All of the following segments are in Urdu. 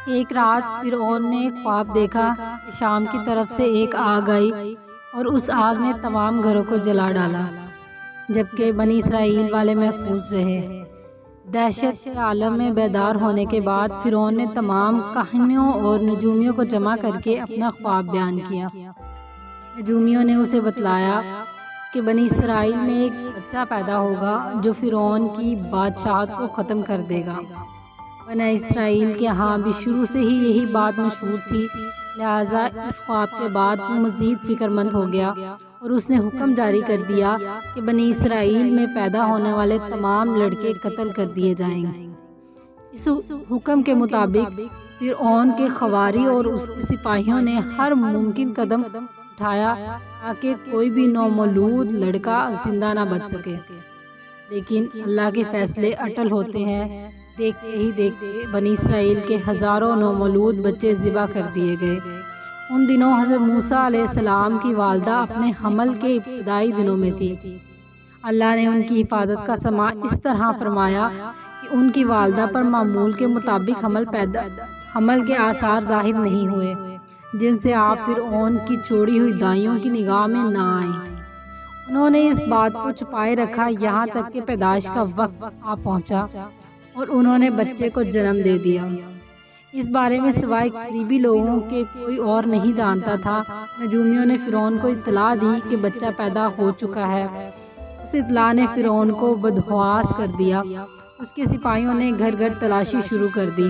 ایک رات فرعون نے خواب دیکھا کہ شام کی طرف سے ایک آگ آئی اور اس آگ نے تمام گھروں کو جلا ڈالا، جبکہ بنی اسرائیل والے محفوظ رہے۔ دہشت کے عالم میں بیدار ہونے کے بعد فرعون نے تمام کاہنوں اور نجومیوں کو جمع کر کے اپنا خواب بیان کیا۔ نجومیوں نے اسے بتلایا کہ بنی اسرائیل میں ایک بچہ پیدا ہوگا جو فرعون کی بادشاہت کو ختم کر دے گا۔ بنی اسرائیل کے ہاں بھی شروع سے ہی یہی بات مشہور تھی، لہٰذا اس خواب کے بعد وہ مزید فکر مند ہو گیا اور اس نے حکم جاری کر دیا کہ بنی اسرائیل میں پیدا ہونے والے تمام لڑکے قتل کر دیے جائیں گے۔ اس حکم کے مطابق فرعون کے خواری اور اس کے سپاہیوں نے ہر ممکن قدم اٹھایا تاکہ کوئی بھی نومولود لڑکا زندہ نہ بچ سکے، لیکن اللہ کے فیصلے اٹل ہوتے ہیں۔ دیکھتے ہی دیکھتے بنی اسرائیل کے ہزاروں نومولود بچے ذبح کر دیے گئے۔ ان دنوں حضرت موسیٰ علیہ السلام کی والدہ اپنے حمل کے ابتدائی دنوں میں تھی۔ اللہ نے ان کی حفاظت کا سماع اس طرح فرمایا کہ ان کی والدہ پر معمول کے مطابق حمل کے آثار ظاہر نہیں ہوئے، جن سے آپ فرعون کی چھوڑی ہوئی دائیوں کی نگاہ میں نہ آئیں۔ انہوں نے اس بات کو چھپائے رکھا یہاں تک کہ پیدائش کا وقت آ پہنچا اور انہوں نے بچے کو جنم دے دیا۔ اس بارے میں سوائے قریبی لوگوں کے کوئی اور نہیں جانتا تھا۔ نجومیوں نے فرعون کو اطلاع دی کہ بچہ پیدا ہو چکا ہے۔ اس اطلاع نے فرعون کو بدحواس کر دیا۔ اس کے سپاہیوں نے گھر گھر تلاشی شروع کر دی۔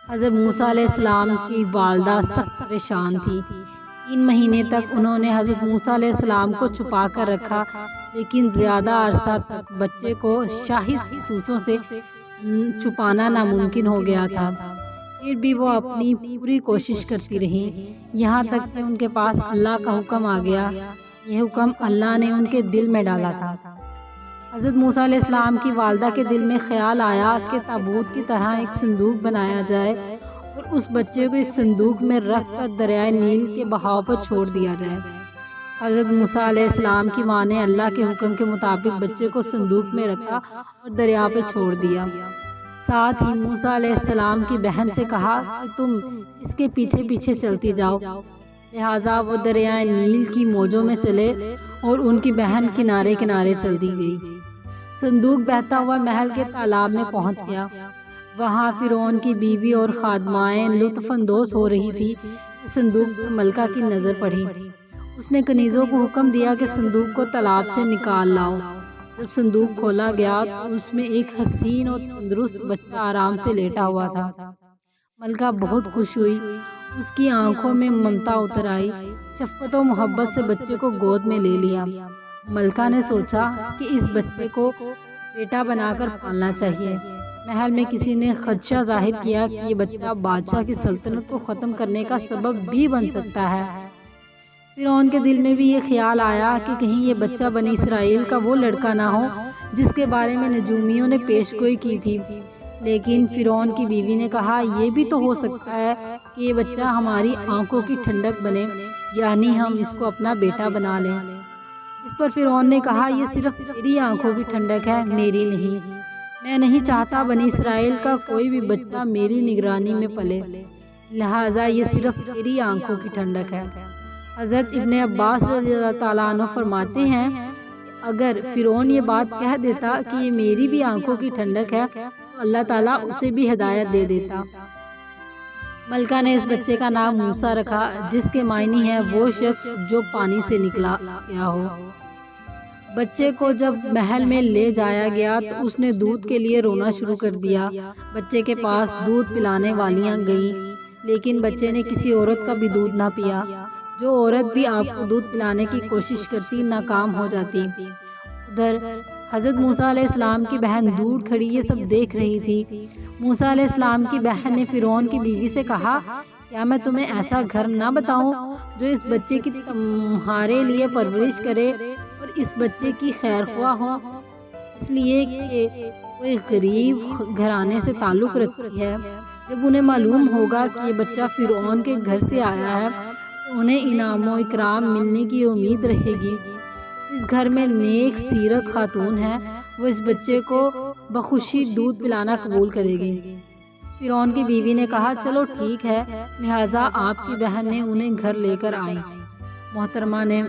حضرت موسیٰ علیہ السلام کی والدہ سخت پریشان تھی۔ 3 مہینے تک انہوں نے حضرت موسیٰ علیہ السلام کو چھپا کر رکھا، لیکن زیادہ عرصہ تک بچے کو شاہی جاسوسوں سے چھپانا ناممکن ہو گیا تھا۔ پھر بھی وہ اپنی پوری کوشش کرتی رہیں، یہاں تک کہ ان کے پاس اللہ کا حکم آ گیا۔ یہ حکم اللہ نے ان کے دل میں ڈالا تھا۔ حضرت موسیٰ علیہ السلام کی والدہ کے دل میں خیال آیا کہ تابوت کی طرح ایک صندوق بنایا جائے اور اس بچے کو اس صندوق میں رکھ کر دریائے نیل کے بہاؤ پر چھوڑ دیا جائے۔ حضرت موسیٰ علیہ السلام کی ماں نے اللہ کے حکم کے مطابق بچے کو صندوق میں رکھا اور دریا پہ چھوڑ دیا۔ ساتھ ہی موسیٰ علیہ السلام کی بہن سے کہا کہ تم اس کے پیچھے پیچھے چلتی جاؤ۔ لہٰذا وہ دریائے نیل کی موجوں میں چلے اور ان کی بہن کنارے کنارے چلتی گئی۔ صندوق بہتا ہوا محل کے تالاب میں پہنچ گیا۔ وہاں فرعون کی بیوی اور خادمائیں لطف اندوز ہو رہی تھی کہ صندوق پر ملکہ کی نظر پڑی۔ اس نے کنیزوں کو حکم دیا کہ صندوق کو تالاب سے نکال لاؤ۔ جب صندوق کھولا گیا تو اس میں ایک حسین اور تندرست بچہ آرام سے لیٹا ہوا تھا۔ ملکہ بہت خوش ہوئی، اس کی آنکھوں میں ممتا اتر آئی۔ شفقت و محبت سے بچے کو گود میں لے لیا۔ ملکہ نے سوچا کہ اس بچے کو بیٹا بنا کر پالنا چاہیے۔ محل میں کسی نے خدشہ ظاہر کیا کہ یہ بچہ بادشاہ کی سلطنت کو ختم کرنے کا سبب بھی بن سکتا ہے۔ فرعون کے دل میں بھی یہ خیال آیا کہ کہیں یہ بچہ بنی اسرائیل کا وہ لڑکا نہ ہو جس کے بارے میں نجومیوں نے پیش گوئی کی تھی۔ لیکن فرعون کی بیوی نے کہا یہ بھی تو ہو سکتا ہے کہ یہ بچہ ہماری آنکھوں کی ٹھنڈک بنے، یعنی ہم اس کو اپنا بیٹا بنا لیں۔ اس پر فرعون نے کہا یہ صرف تیری آنکھوں کی ٹھنڈک ہے، میری نہیں۔ میں نہیں چاہتا بنی اسرائیل کا کوئی بھی بچہ میری نگرانی میں پلے، لہٰذا یہ صرف تیری آنکھوں کی ٹھنڈک ہے۔ حضرت ابن عباس رضی اللہ تعالیٰ عنہ فرماتے ہیں کہ اگر فرعون یہ بات کہہ دیتا کہ یہ میری بھی آنکھوں کی ٹھنڈک ہے تو اللہ تعالیٰ اسے بھی ہدایت دے دیتا۔ ملکہ نے اس بچے کا نام موسیٰ رکھا، جس کے معنی ہے وہ شخص جو پانی سے نکلا گیا ہو۔ بچے کو جب محل میں لے جایا گیا تو اس نے دودھ کے لیے رونا شروع کر دیا۔ بچے کے پاس دودھ پلانے والیاں گئیں، لیکن بچے نے کسی عورت کا بھی دودھ نہ پیا۔ جو عورت بھی آپ کو دودھ پلانے کی کوشش کرتی ناکام ہو جاتی۔ ادھر حضرت موسیٰ علیہ السلام کی بہن دور کھڑی یہ سب دیکھ رہی تھی۔ موسیٰ علیہ السلام کی بہن نے فرعون کی بیوی سے کہا کیا میں تمہیں ایسا گھر نہ بتاؤں جو اس بچے کی تمہارے لیے پرورش کرے اور اس بچے کی خیر خواہ ہو، اس لیے کہ کوئی غریب گھرانے سے تعلق رکھتی ہے۔ جب انہیں معلوم ہوگا کہ یہ بچہ فرعون کے گھر سے آیا ہے تو انہیں انعام و اکرام ملنے کی امید رہے گی۔ اس گھر میں نیک سیرت خاتون ہے، وہ اس بچے کو بخوشی دودھ پلانا قبول کرے گی۔ فرعون کی بیوی نے کہا چلو ٹھیک ہے، لہٰذا آپ کی بہن نے انہیں گھر لے کر آئی۔ محترمہ نے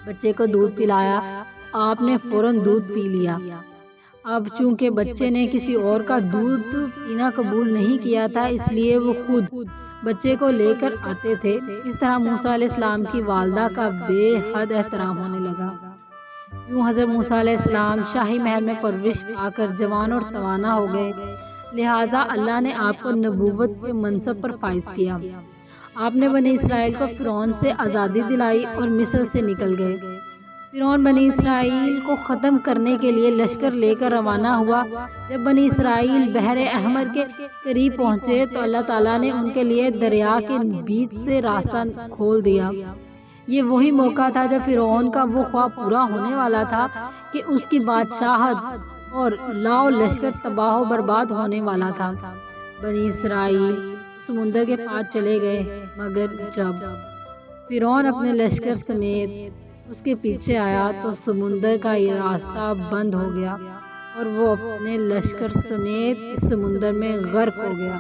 بچے کو دودھ پلایا، آپ نے فوراً دودھ پی لیا۔ اب چونکہ بچے نے کسی اور کا دودھ پینا قبول نہیں کیا تھا، اس لیے وہ خود بچے کو لے کر آتے تھے۔ اس طرح موسیٰ علیہ السلام کی والدہ کا بے حد احترام ہونے لگا۔ یوں حضرت موسیٰ علیہ السلام شاہی محل میں پرورش پا کر جوان اور توانا ہو گئے، لہٰذا اللہ نے آپ کو نبوت کے منصب پر فائز کیا۔ آپ نے بنی اسرائیل کو فرعون سے آزادی دلائی اور مصر سے نکل گئے۔ فرعون بنی اسرائیل کو ختم کرنے کے لیے لشکر لے کر روانہ ہوا۔ جب بنی اسرائیل بحر احمر کے قریب پہنچے تو اللہ تعالیٰ نے ان کے لیے دریا کے بیچ سے راستہ کھول دیا۔ یہ وہی موقع تھا جب فرعون کا وہ خواب پورا ہونے والا تھا کہ اس کی بادشاہت اور لاؤ لشکر تباہ و برباد ہونے والا تھا۔ بنی اسرائیل سمندر کے پار چلے گئے، مگر جب فرعون اپنے لشکر سمیت اس کے پیچھے آیا تو سمندر کا یہ راستہ بند ہو گیا اور وہ اپنے لشکر سمیت اس سمندر میں غرق ہو گیا۔